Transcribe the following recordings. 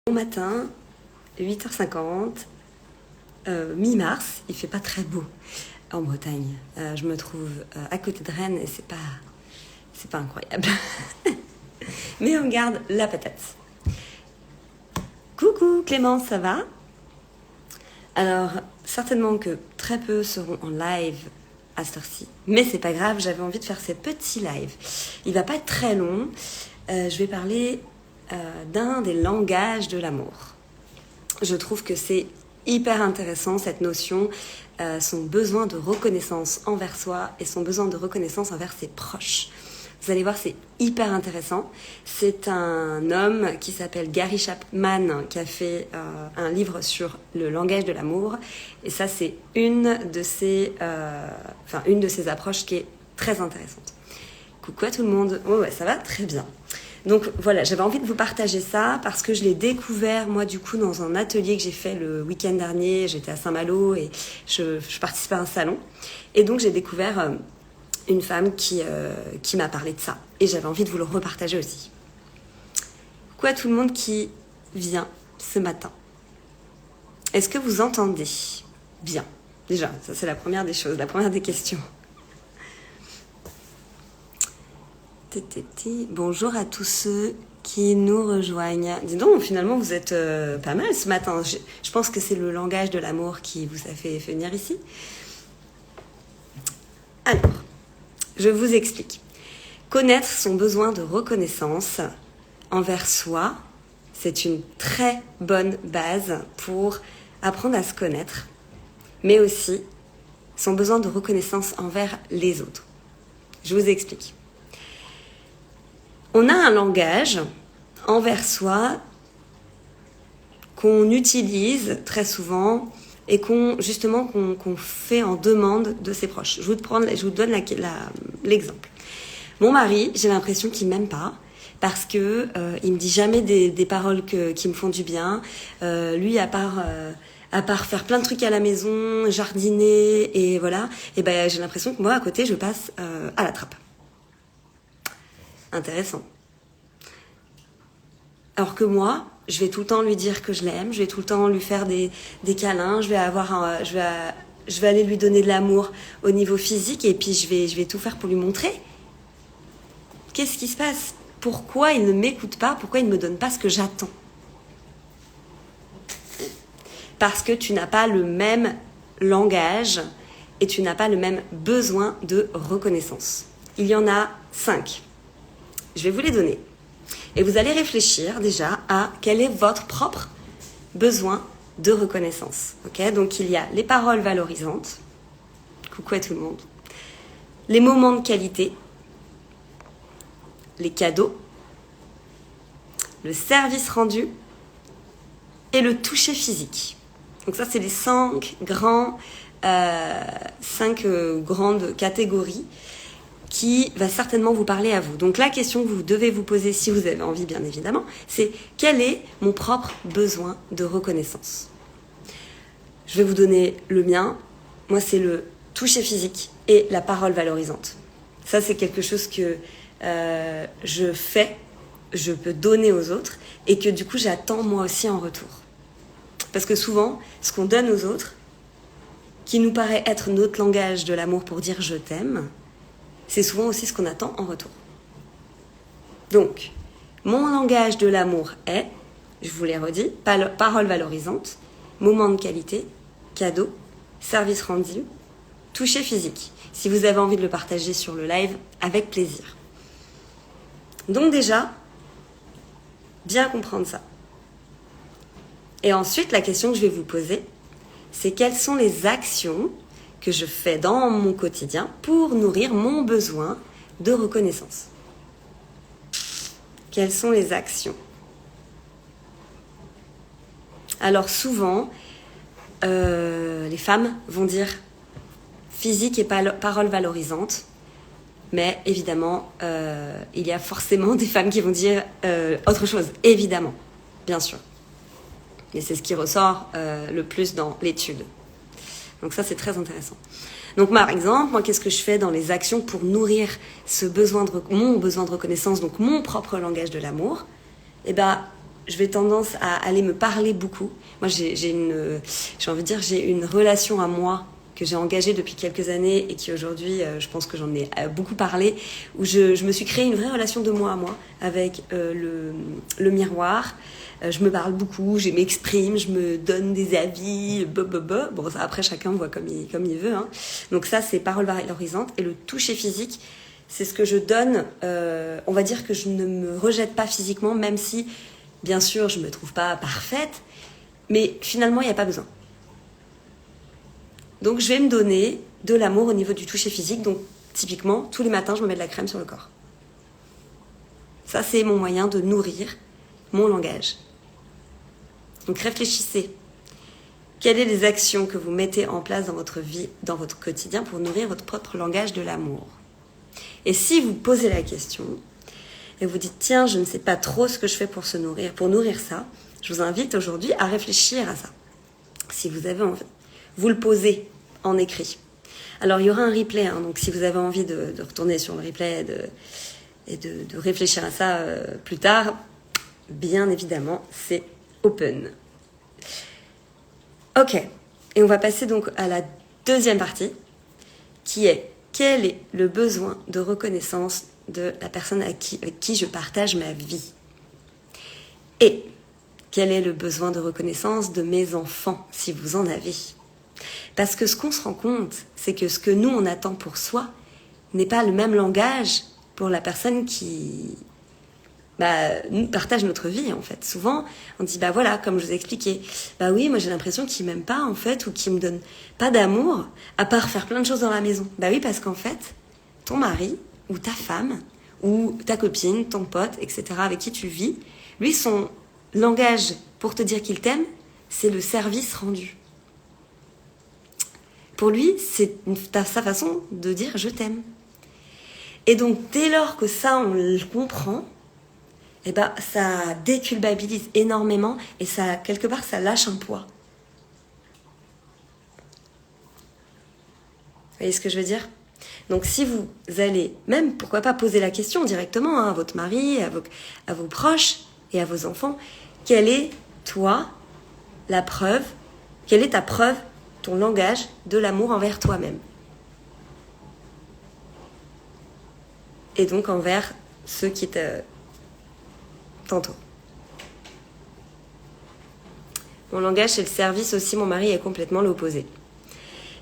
Bon matin, 8h50, mi-mars, il fait pas très beau en Bretagne. Je me trouve à côté de Rennes et c'est pas incroyable. Mais on garde la patate. Coucou Clémence, ça va? Alors, certainement que très peu seront en live à cette heure-ci. Mais c'est pas grave, j'avais envie de faire ces petits lives. Il va pas être très long. Je vais parler d'un des langages de l'amour. Je trouve que c'est hyper intéressant cette notion, son besoin de reconnaissance envers soi et son besoin de reconnaissance envers ses proches. Vous allez voir, c'est hyper intéressant. C'est un homme qui s'appelle Gary Chapman qui a fait un livre sur le langage de l'amour. Et ça, c'est une de ses approches qui est très intéressante. Coucou à tout le monde. Oh ouais, ça va très bien. Donc voilà, j'avais envie de vous partager ça parce que je l'ai découvert moi du coup dans un atelier que j'ai fait le week-end dernier. J'étais à Saint-Malo et je participais à un salon. Et donc j'ai découvert une femme qui m'a parlé de ça. Et j'avais envie de vous le repartager aussi. Coucou à tout le monde qui vient ce matin. Est-ce que vous entendez bien? Déjà, ça c'est la première des choses, la première des questions. Bonjour à tous ceux qui nous rejoignent. Dis donc, finalement, vous êtes pas mal ce matin. Je pense que c'est le langage de l'amour qui vous a fait venir ici. Alors, je vous explique. Connaître son besoin de reconnaissance envers soi, c'est une très bonne base pour apprendre à se connaître, mais aussi son besoin de reconnaissance envers les autres. Je vous explique. On a un langage envers soi qu'on utilise très souvent et qu'on fait en demande de ses proches. Je vous donne l'exemple. Mon mari, j'ai l'impression qu'il m'aime pas parce que il me dit jamais des paroles qui me font du bien. Lui, à part faire plein de trucs à la maison, jardiner et voilà, et ben j'ai l'impression que moi à côté je passe à la trappe. Intéressant. Alors que moi, je vais tout le temps lui dire que je l'aime, je vais tout le temps lui faire des câlins, je vais aller lui donner de l'amour au niveau physique et puis je vais tout faire pour lui montrer. Qu'est-ce qui se passe? Pourquoi il ne m'écoute pas? Pourquoi il ne me donne pas ce que j'attends? Parce que tu n'as pas le même langage et tu n'as pas le même besoin de reconnaissance. Il y en a 5. Je vais vous les donner. Et vous allez réfléchir déjà à quel est votre propre besoin de reconnaissance. Okay? Donc il y a les paroles valorisantes. Coucou à tout le monde. Les moments de qualité. Les cadeaux. Le service rendu. Et le toucher physique. Donc ça, c'est les 5 grandes catégories qui va certainement vous parler à vous. Donc la question que vous devez vous poser, si vous avez envie bien évidemment, c'est quel est mon propre besoin de reconnaissance? Je vais vous donner le mien. Moi, c'est le toucher physique et la parole valorisante. Ça, c'est quelque chose que je peux donner aux autres et que du coup, j'attends moi aussi en retour. Parce que souvent, ce qu'on donne aux autres, qui nous paraît être notre langage de l'amour pour dire « je t'aime », c'est souvent aussi ce qu'on attend en retour. Donc, mon langage de l'amour est, je vous l'ai redit, parole valorisante, moment de qualité, cadeau, service rendu, toucher physique. Si vous avez envie de le partager sur le live, avec plaisir. Donc déjà, bien comprendre ça. Et ensuite, la question que je vais vous poser, c'est quelles sont les actions que je fais dans mon quotidien pour nourrir mon besoin de reconnaissance. Quelles sont les actions? Alors souvent, les femmes vont dire physique et parole valorisante, mais évidemment, il y a forcément des femmes qui vont dire autre chose, évidemment, bien sûr. Et c'est ce qui ressort le plus dans l'étude. Donc ça, c'est très intéressant. Donc par exemple, moi, qu'est-ce que je fais dans les actions pour nourrir mon besoin de reconnaissance, donc mon propre langage de l'amour? Eh ben, je vais tendance à aller me parler beaucoup. Moi, j'ai envie de dire, j'ai une relation à moi que j'ai engagée depuis quelques années et qui aujourd'hui, je pense que j'en ai beaucoup parlé, où je me suis créé une vraie relation de moi à moi avec le miroir. Je me parle beaucoup, je m'exprime, je me donne des avis, Bon, ça, après, chacun voit comme il veut. Hein. Donc ça, c'est parole valorisante. Et le toucher physique, c'est ce que je donne. On va dire que je ne me rejette pas physiquement, même si, bien sûr, je ne me trouve pas parfaite. Mais finalement, il n'y a pas besoin. Donc, je vais me donner de l'amour au niveau du toucher physique. Donc, typiquement, tous les matins, je me mets de la crème sur le corps. Ça, c'est mon moyen de nourrir mon langage. Donc, réfléchissez. Quelles sont les actions que vous mettez en place dans votre vie, dans votre quotidien, pour nourrir votre propre langage de l'amour? Et si vous posez la question, et vous dites, tiens, je ne sais pas trop ce que je fais pour nourrir ça, je vous invite aujourd'hui à réfléchir à ça. Si vous avez envie, vous le posez en écrit. Alors, il y aura un replay, hein, donc si vous avez envie de retourner sur le replay et de réfléchir à ça plus tard, bien évidemment, c'est open. Ok, et on va passer donc à la deuxième partie, qui est quel est le besoin de reconnaissance de la personne avec qui je partage ma vie? Et quel est le besoin de reconnaissance de mes enfants, si vous en avez? Parce que ce qu'on se rend compte, c'est que ce que nous, on attend pour soi n'est pas le même langage pour la personne qui nous partage notre vie, en fait. Souvent, on dit, voilà, comme je vous ai expliqué, oui, moi j'ai l'impression qu'il m'aime pas, en fait, ou qu'il me donne pas d'amour, à part faire plein de choses dans la maison. Oui, parce qu'en fait, ton mari, ou ta femme, ou ta copine, ton pote, etc., avec qui tu vis, lui, son langage pour te dire qu'il t'aime, c'est le service rendu. Pour lui, c'est sa façon de dire « je t'aime ». Et donc, dès lors que ça, on le comprend, ça déculpabilise énormément et ça, quelque part, ça lâche un poids. Vous voyez ce que je veux dire? Donc, si vous allez, même, pourquoi pas poser la question directement à votre mari, à vos proches et à vos enfants, quelle est, toi, la preuve, quelle est ta preuve, ton langage de l'amour envers toi-même? Et donc envers ceux qui t'entourent. Mon langage, c'est le service aussi, mon mari est complètement l'opposé.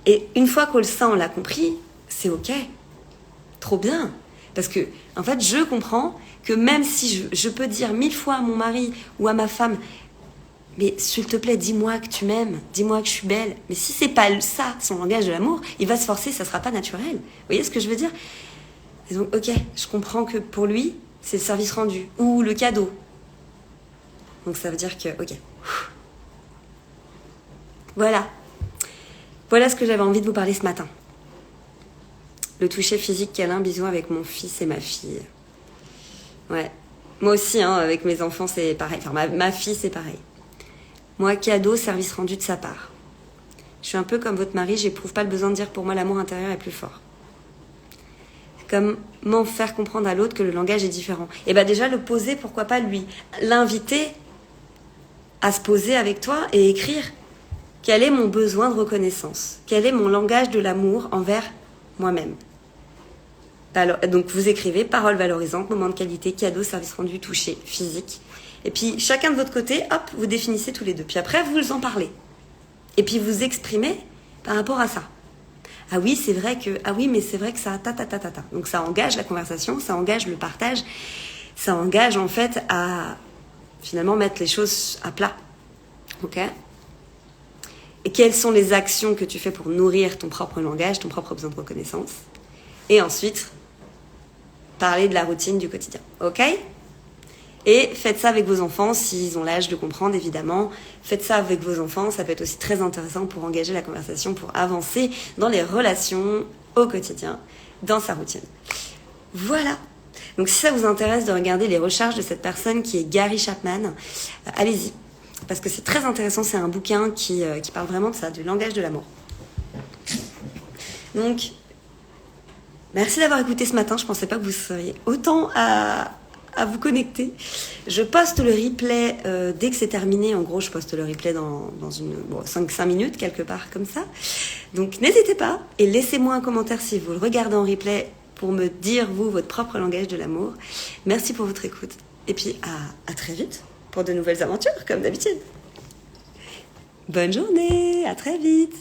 Et une fois qu'on l'a compris, c'est ok. Trop bien. Parce que, en fait, je comprends que même si je peux dire 1000 fois à mon mari ou à ma femme, mais s'il te plaît, dis-moi que tu m'aimes, dis-moi que je suis belle. Mais si c'est pas ça, son langage de l'amour, il va se forcer, ça sera pas naturel. Vous voyez ce que je veux dire? Et donc, ok, je comprends que pour lui, c'est le service rendu ou le cadeau. Donc ça veut dire que, ok. Voilà. Voilà ce que j'avais envie de vous parler ce matin. Le toucher physique, câlin, bisous avec mon fils et ma fille. Ouais. Moi aussi, avec mes enfants, c'est pareil. Enfin, ma fille, c'est pareil. Moi, cadeau, service rendu de sa part. Je suis un peu comme votre mari, j'éprouve pas le besoin de dire pour moi l'amour intérieur est plus fort. Comment faire comprendre à l'autre que le langage est différent? Et déjà le poser, pourquoi pas lui l'inviter à se poser avec toi et écrire quel est mon besoin de reconnaissance, quel est mon langage de l'amour envers moi-même. Alors, donc vous écrivez parole valorisante, moment de qualité, cadeau, service rendu, toucher, physique. Et puis chacun de votre côté, hop, vous définissez tous les deux. Puis après, vous en parlez. Et puis vous exprimez par rapport à ça. Ah oui, c'est vrai que ça, Donc ça engage la conversation, ça engage le partage, ça engage en fait à finalement mettre les choses à plat. Ok? Et quelles sont les actions que tu fais pour nourrir ton propre langage, ton propre besoin de reconnaissance? Et ensuite, parler de la routine du quotidien. Ok? Et faites ça avec vos enfants s'ils ont l'âge de comprendre, évidemment. Faites ça avec vos enfants, ça peut être aussi très intéressant pour engager la conversation, pour avancer dans les relations au quotidien, dans sa routine. Voilà. Donc si ça vous intéresse de regarder les recherches de cette personne qui est Gary Chapman, allez-y. Parce que c'est très intéressant, c'est un bouquin qui parle vraiment de ça, du langage de l'amour. Donc, merci d'avoir écouté ce matin. Je ne pensais pas que vous seriez autant à à vous connecter. Je poste le replay dès que c'est terminé. En gros, je poste le replay dans 5 minutes, quelque part comme ça. Donc, n'hésitez pas et laissez-moi un commentaire si vous le regardez en replay pour me dire, vous, votre propre langage de l'amour. Merci pour votre écoute. Et puis, à très vite pour de nouvelles aventures, comme d'habitude. Bonne journée, à très vite.